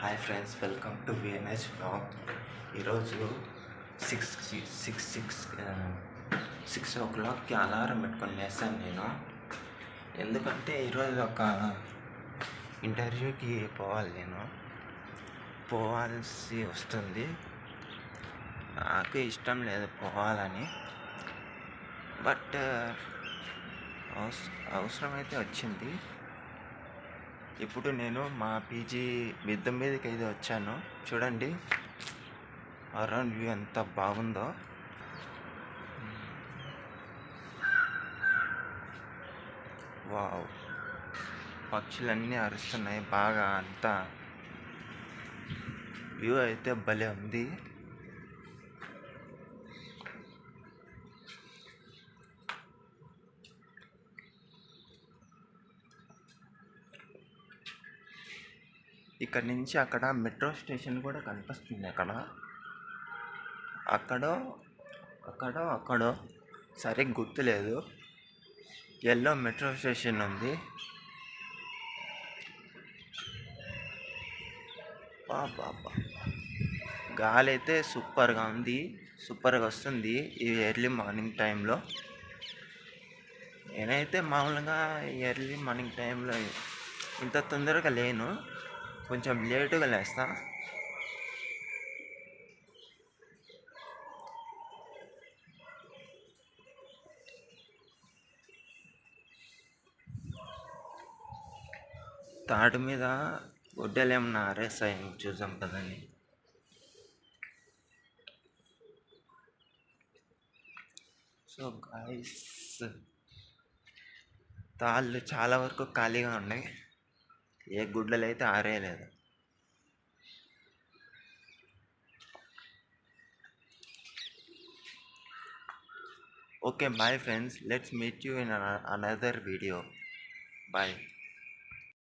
Hi friends, welcome to VNS blog. ఈరోజు six six six six ఓ క్లాక్కి alarm పెట్టుకొని లేస్తాను నేను. ఎందుకంటే ఈరోజు ఒక ఇంటర్వ్యూకి పోవాలి, నేను పోవాల్సి వస్తుంది. నాకు ఇష్టం లేదు పోవాలని, బట్ అవసరమైతే వచ్చింది. ఇప్పుడు నేను మా పీజీ మిద్దె మీదకి అయితే వచ్చాను. చూడండి అరౌండ్ వ్యూ ఎంత బాగుందో. వావ్, పక్షులన్నీ అరుస్తున్నాయి బాగా. అంతా వ్యూ అయితే భలే ఉంది. ఇక్కడ నుంచి అక్కడ మెట్రో స్టేషన్ కూడా కనిపిస్తుంది. అక్కడో సరిగ్గా గుర్తులేదు. ఎల్లో మెట్రో స్టేషన్ ఉంది. పాపా, గాలి అయితే సూపర్గా వస్తుంది ఈ ఎర్లీ మార్నింగ్ టైంలో. నేనైతే మామూలుగా ఎర్లీ మార్నింగ్ టైంలో ఇంత తొందరగా లేను, కొంచెం లేటుగా లేస్తా. తాడు మీద గొడ్డలు ఏమన్నా ఆరేస్తాయి, చూసాం కదండి. సో గాయస్, తాళ్ళు చాలా వరకు ఖాళీగా ఉన్నాయి. ఏ గుడ్డలు అయితే ఆరేయలేదు. Okay, bye friends. Let's meet you in another video. Bye.